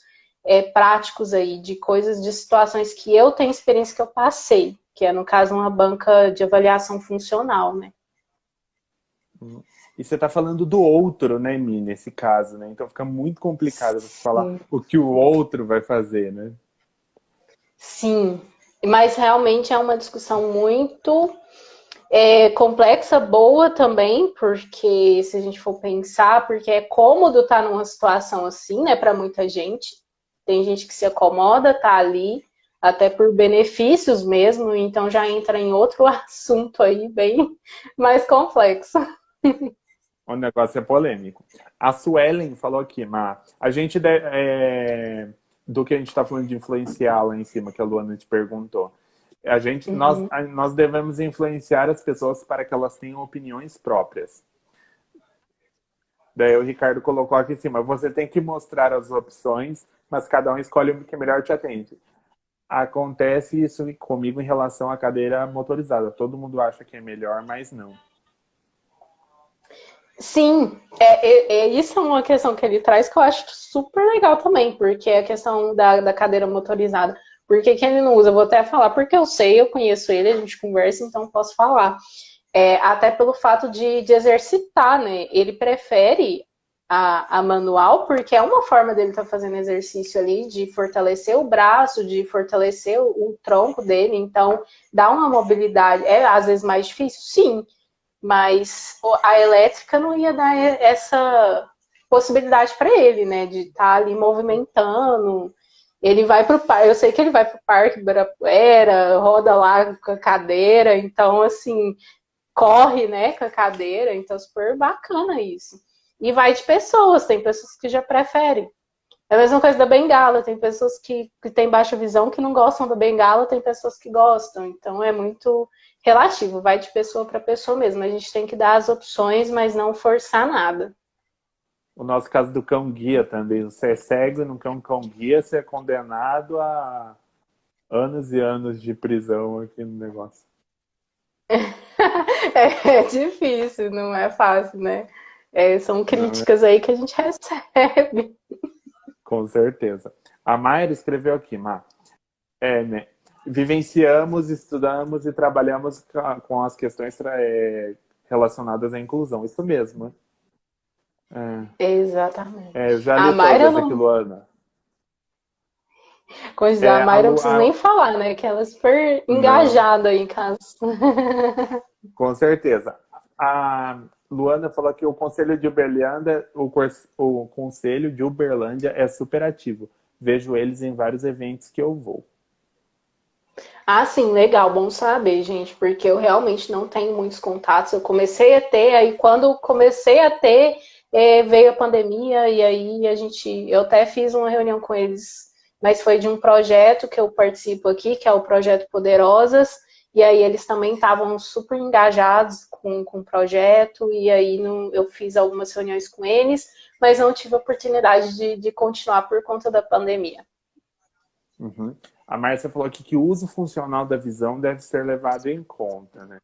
práticos aí, de coisas, de situações que eu tenho experiência que eu passei, que é, no caso, uma banca de avaliação funcional, né? E você está falando do outro, né, Mi, nesse caso, né? Então fica muito complicado você falar o que o outro vai fazer, né? Sim, mas realmente é uma discussão muito complexa, boa também, porque se a gente for pensar, porque é cômodo estar numa situação assim, né, para muita gente. Tem gente que se acomoda, tá ali, até por benefícios mesmo, então já entra em outro assunto aí bem mais complexo. O negócio é polêmico. A Suelen falou aqui, a gente do que a gente está falando de influenciar lá em cima, que a Luana te perguntou. Nós devemos influenciar as pessoas para que elas tenham opiniões próprias. Daí o Ricardo colocou aqui em cima, você tem que mostrar as opções, mas cada um escolhe o que melhor te atende. Acontece isso comigo em relação à cadeira motorizada. Todo mundo acha que é melhor, mas não. Sim, isso é uma questão que ele traz que eu acho super legal também, porque é a questão da cadeira motorizada. Por que ele não usa? Eu vou até falar, porque eu sei, eu conheço ele, a gente conversa, então posso falar. Até pelo fato de exercitar, né? Ele prefere a manual, porque é uma forma dele estar fazendo exercício ali, de fortalecer o braço, de fortalecer o tronco dele, então dá uma mobilidade. É às vezes mais difícil? Sim, mas a elétrica não ia dar essa possibilidade para ele, né, de estar ali movimentando. Ele vai pro parque, eu sei que ele vai pro Parque Ibirapuera, roda lá com a cadeira, então assim, corre, né, com a cadeira, então super bacana isso. E vai de pessoas, tem pessoas que já preferem. É a mesma coisa da bengala, tem pessoas que têm baixa visão que não gostam da bengala, tem pessoas que gostam, então é muito relativo, vai de pessoa para pessoa mesmo. A gente tem que dar as opções, mas não forçar nada. o nosso caso do cão-guia também. Você é cego e não quer um cão-guia, você é condenado a anos e anos de prisão aqui no negócio. É difícil, não é fácil, né? São Não, críticas aí que a gente recebe. com certeza. A Mayra escreveu aqui, Má. Né? Vivenciamos, estudamos e trabalhamos com as questões relacionadas à inclusão. Isso mesmo, né? Exatamente. Eu já A li Mayra todas aqui, não. Luana. Coisa da A Mayra não Lu, preciso nem falar, né? Que ela é super não, engajada aí em casa. com certeza. A Luana falou que o Conselho de Uberlândia, o Conselho de Uberlândia é super ativo. Vejo eles em vários eventos que eu vou. Ah, sim, legal, bom saber, gente, porque eu realmente não tenho muitos contatos. Eu comecei a ter, aí quando comecei a ter, veio a pandemia, e aí eu até fiz uma reunião com eles, mas foi de um projeto que eu participo aqui, que é o Projeto Poderosas, e aí eles também estavam super engajados com o projeto, e aí eu fiz algumas reuniões com eles, mas não tive a oportunidade de continuar por conta da pandemia. Uhum. A Márcia falou aqui que o uso funcional da visão deve ser levado em conta, né?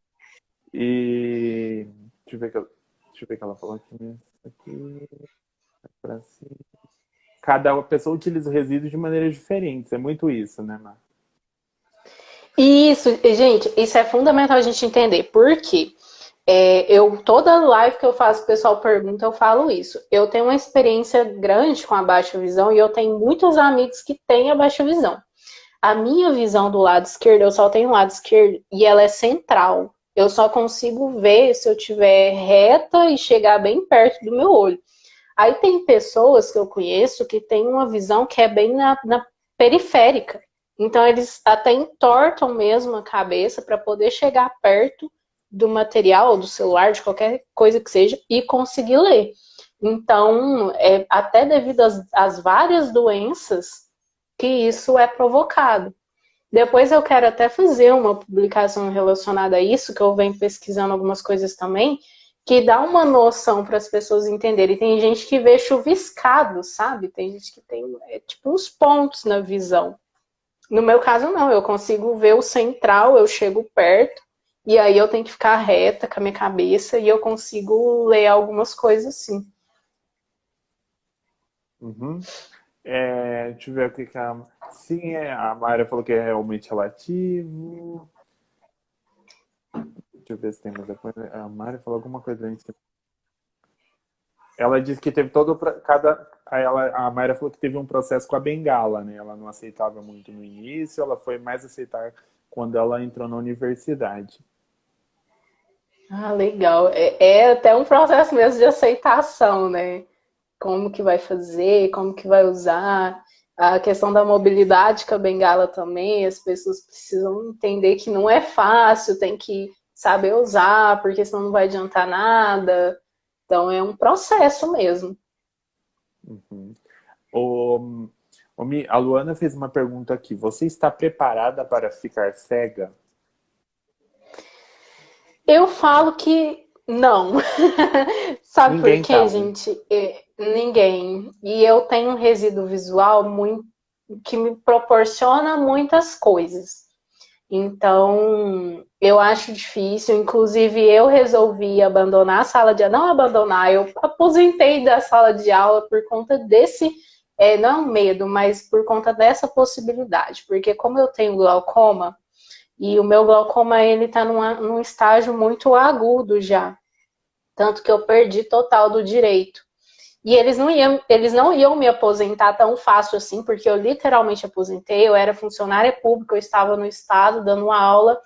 E deixa eu ver o que ela falou aqui. Pra cima. Cada pessoa utiliza o resíduo de maneiras diferentes. É muito isso, né, Mar? Isso, gente, isso é fundamental a gente entender. Por quê? Toda live que eu faço, o pessoal pergunta, eu falo isso. Eu tenho uma experiência grande com a baixa visão e eu tenho muitos amigos que têm a baixa visão. A minha visão do lado esquerdo, eu só tenho o lado esquerdo e ela é central. Eu só consigo ver se eu tiver reta e chegar bem perto do meu olho. Aí tem pessoas que eu conheço que têm uma visão que é bem na periférica. Então eles até entortam mesmo a cabeça para poder chegar perto do material, do celular, de qualquer coisa que seja, e conseguir ler. Então, até devido às várias doenças que isso é provocado. Depois eu quero até fazer uma publicação relacionada a isso, que eu venho pesquisando algumas coisas também, que dá uma noção para as pessoas entenderem. Tem gente que vê chuviscado, sabe? Tem gente que tem tipo uns pontos na visão. No meu caso, não. Eu consigo ver o central, eu chego perto, e aí eu tenho que ficar reta com a minha cabeça e eu consigo ler algumas coisas assim. Uhum. Deixa eu ver o que Sim, a Mayra falou que é realmente relativo. Deixa eu ver se tem mais coisa. A Mayra falou alguma coisa antes. Ela disse que teve a Mayra falou que teve um processo com a bengala, né? Ela não aceitava muito no início, ela foi mais aceitar quando ela entrou na universidade. Ah, legal. É até um processo mesmo de aceitação, né? Como que vai fazer, como que vai usar. A questão da mobilidade com a bengala também, as pessoas precisam entender que não é fácil, tem que saber usar, porque senão não vai adiantar nada. Então é um processo mesmo. Uhum. A Luana fez uma pergunta aqui. Você está preparada para ficar cega? Eu falo que não. Sabe por Ninguém quê, tá, né? gente? Ninguém. E eu tenho um resíduo visual muito que me proporciona muitas coisas. Então, eu acho difícil. Inclusive, eu resolvi abandonar a sala de aula. Não abandonar, eu aposentei da sala de aula por conta desse, não é um medo, mas por conta dessa possibilidade. Porque como eu tenho glaucoma, e o meu glaucoma, ele tá num estágio muito agudo já. Tanto que eu perdi total do direito. E eles não iam me aposentar tão fácil assim, porque eu literalmente aposentei, eu era funcionária pública, eu estava no estado dando uma aula,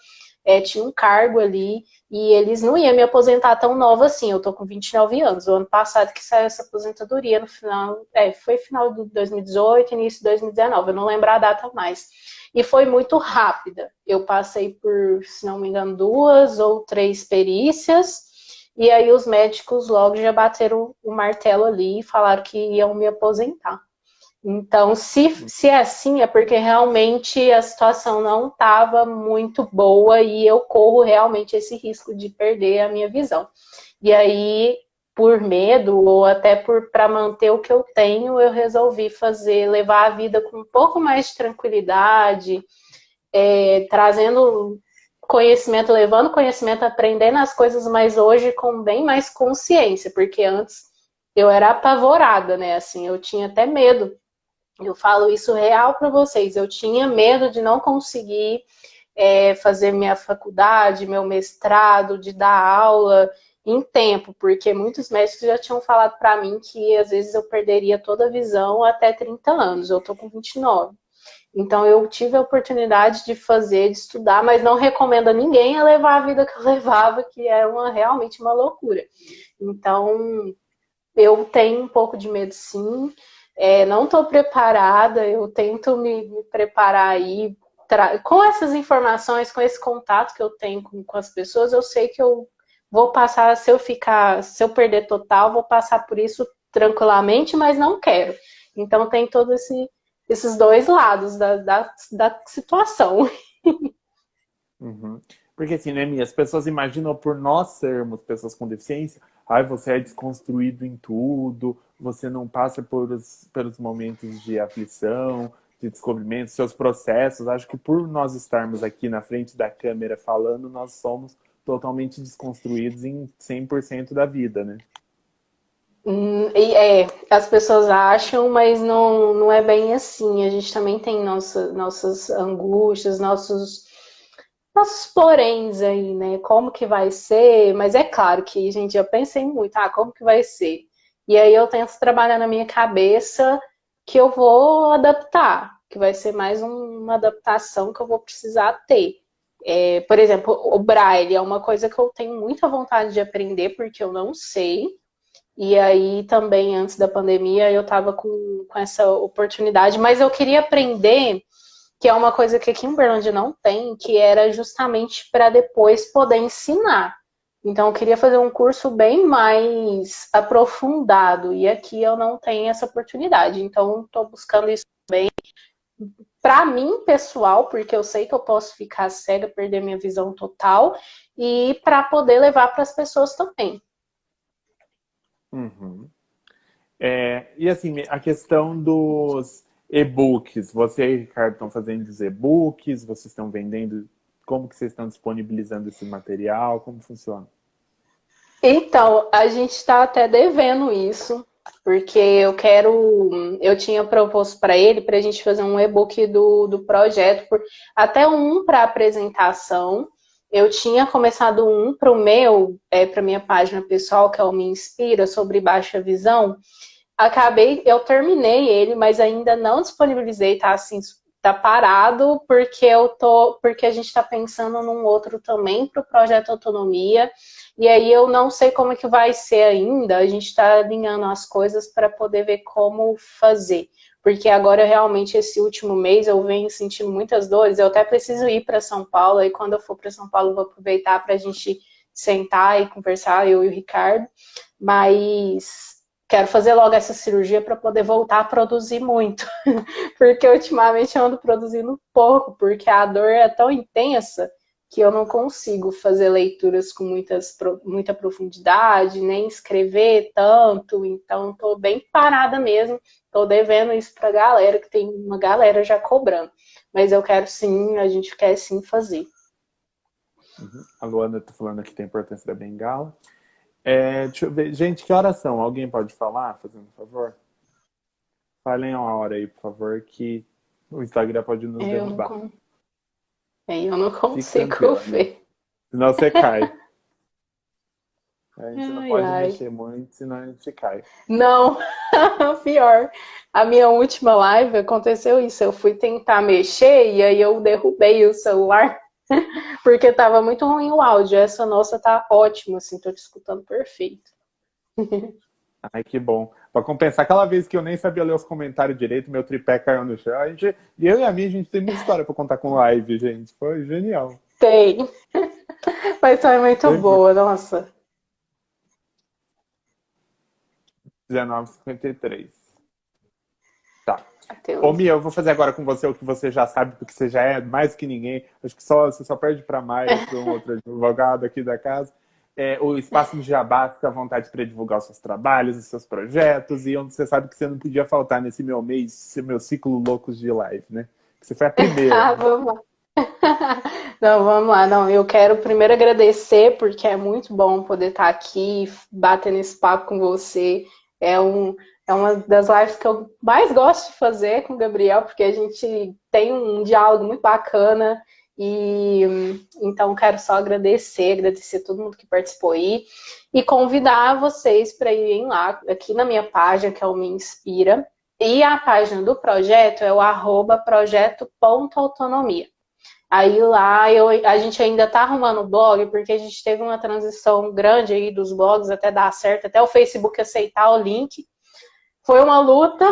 tinha um cargo ali, e eles não iam me aposentar tão nova assim, eu tô com 29 anos, o ano passado que saiu essa aposentadoria, no final, foi final de 2018, início de 2019, eu não lembro a data mais. E foi muito rápida, eu passei por, se não me engano, 2 ou 3 perícias, e aí os médicos logo já bateram o martelo ali e falaram que iam me aposentar. Então, se é assim, é porque realmente a situação não estava muito boa e eu corro realmente esse risco de perder a minha visão. E aí, por medo ou até para manter o que eu tenho, eu resolvi levar a vida com um pouco mais de tranquilidade, trazendo conhecimento, levando conhecimento, aprendendo as coisas, mas hoje com bem mais consciência, porque antes eu era apavorada, né? Assim, eu tinha até medo. Eu falo isso real para vocês. Eu tinha medo de não conseguir fazer minha faculdade, meu mestrado, de dar aula em tempo, porque muitos médicos já tinham falado para mim que às vezes eu perderia toda a visão até 30 anos. Eu tô com 29. Então eu tive a oportunidade de fazer, de estudar, mas não recomendo a ninguém a levar a vida que eu levava, que era realmente uma loucura. Então eu tenho um pouco de medo, sim. Não estou preparada, eu tento me preparar aí. Com essas informações, com esse contato que eu tenho com as pessoas, eu sei que eu vou passar, se eu perder total, vou passar por isso tranquilamente, mas não quero. Então tem todos esses dois lados da situação. Uhum. Porque assim, né, Mia, as pessoas imaginam por nós sermos pessoas com deficiência, ai, você é desconstruído em tudo, você não passa pelos momentos de aflição, de descobrimento, seus processos. Acho que por nós estarmos aqui na frente da câmera falando, nós somos totalmente desconstruídos em 100% da vida, né? As pessoas acham, mas não é bem assim. A gente também tem nossas angústias, nossos poréns aí, né? Como que vai ser? Mas é claro que, gente, eu pensei muito, como que vai ser? E aí eu tento trabalhar na minha cabeça que eu vou adaptar, que vai ser mais uma adaptação que eu vou precisar ter. Por exemplo, o Braille é uma coisa que eu tenho muita vontade de aprender, porque eu não sei. E aí também, antes da pandemia, eu estava com essa oportunidade, mas eu queria aprender, que é uma coisa que aqui em Uberlândia não tem, que era justamente para depois poder ensinar. Então, eu queria fazer um curso bem mais aprofundado, e aqui eu não tenho essa oportunidade. Então, estou buscando isso bem para mim, pessoal, porque eu sei que eu posso ficar cega, perder minha visão total, e para poder levar para as pessoas também. Uhum. E assim, a questão dos e-books, você e o Ricardo estão fazendo os e-books, vocês estão vendendo, como que vocês estão disponibilizando esse material, como funciona? Então, a gente está até devendo isso, porque eu tinha proposto para ele, para a gente fazer um e-book do projeto, até um para apresentação. Eu tinha começado um para o para minha página pessoal, que é o Me Inspira, sobre baixa visão. Eu terminei ele, mas ainda não disponibilizei, tá assim, tá parado, porque a gente está pensando num outro também para o projeto Autonomia. E aí eu não sei como é que vai ser ainda, a gente está alinhando as coisas para poder ver como fazer. Porque agora, realmente, esse último mês, eu venho sentindo muitas dores, eu até preciso ir para São Paulo, e quando eu for para São Paulo, eu vou aproveitar para a gente sentar e conversar, eu e o Ricardo, mas quero fazer logo essa cirurgia para poder voltar a produzir muito, porque ultimamente eu ando produzindo pouco, porque a dor é tão intensa que eu não consigo fazer leituras com muita profundidade, nem escrever tanto, então estou bem parada mesmo, estou devendo isso para a galera, que tem uma galera já cobrando, mas eu quero sim, a gente quer sim fazer. Uhum. A Luana está falando aqui da importância da bengala. Deixa eu ver. Gente, que horas são? Alguém pode falar, fazendo um favor? Falem a hora aí, por favor, que o Instagram pode nos derrubar. Eu não consigo ver. Senão você cai. A gente não pode mexer muito, senão a gente cai. Não, pior. A minha última live aconteceu isso. Eu fui tentar mexer e aí eu derrubei o celular porque tava muito ruim o áudio. Essa nossa tá ótima, assim, tô te escutando perfeito. Ai, que bom. Pra compensar, aquela vez que eu nem sabia ler os comentários direito, meu tripé caiu no chão. Eu e a minha, a gente tem muita história pra contar com live, gente. Foi genial. Tem. Mas foi muito boa, nossa. 19h53. Tá. Ô, Mia, eu vou fazer agora com você o que você já sabe, porque você já é mais que ninguém. Acho que você só perde pra Maia, para um outro advogado aqui da casa. o espaço do Jabá fica à vontade para divulgar os seus trabalhos, os seus projetos, e onde você sabe que você não podia faltar nesse meu mês, esse meu ciclo loucos de live, né? Você foi a primeira. Vamos lá. Não, vamos lá. Não, eu quero primeiro agradecer, porque é muito bom poder estar aqui, batendo esse papo com você. É uma das lives que eu mais gosto de fazer com o Gabriel, porque a gente tem um diálogo muito bacana. E então quero só agradecer todo mundo que participou aí e convidar vocês para irem lá aqui na minha página, que é o Me Inspira, e a página do projeto é o @projeto.autonomia. Aí lá a gente ainda tá arrumando o blog, porque a gente teve uma transição grande aí dos blogs até dar certo, até o Facebook aceitar o link. Foi uma luta,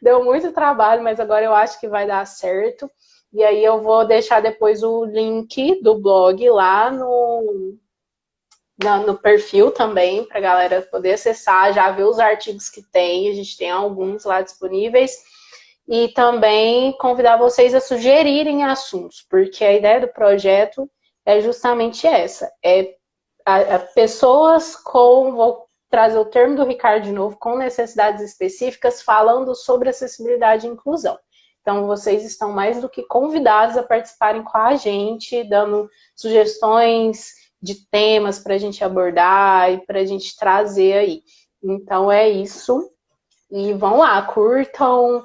deu muito trabalho, mas agora eu acho que vai dar certo. E aí eu vou deixar depois o link do blog lá no perfil também, para a galera poder acessar, já ver os artigos que tem. A gente tem alguns lá disponíveis. E também convidar vocês a sugerirem assuntos, porque a ideia do projeto é justamente essa. Pessoas vou trazer o termo do Ricardo de novo, com necessidades específicas, falando sobre acessibilidade e inclusão. Então, vocês estão mais do que convidados a participarem com a gente, dando sugestões de temas para a gente abordar e para a gente trazer aí. Então, é isso. E vão lá, curtam,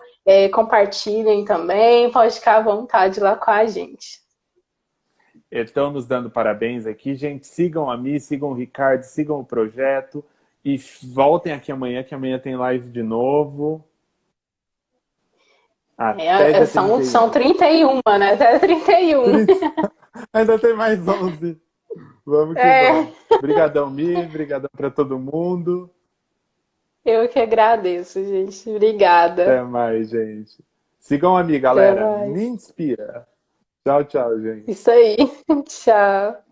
compartilhem também, pode ficar à vontade lá com a gente. Estão nos dando parabéns aqui, gente. Sigam a Mi, sigam o Ricardo, sigam o projeto. E voltem aqui amanhã, que amanhã tem live de novo. São 31, né? Até 31. Ainda tem mais 11. Vamos que vamos. Obrigadão, Mi. Obrigadão para todo mundo. Eu que agradeço, gente. Obrigada. Até mais, gente. Sigam a Mi, galera. Me Inspira. Tchau, tchau, gente. Isso aí. Tchau.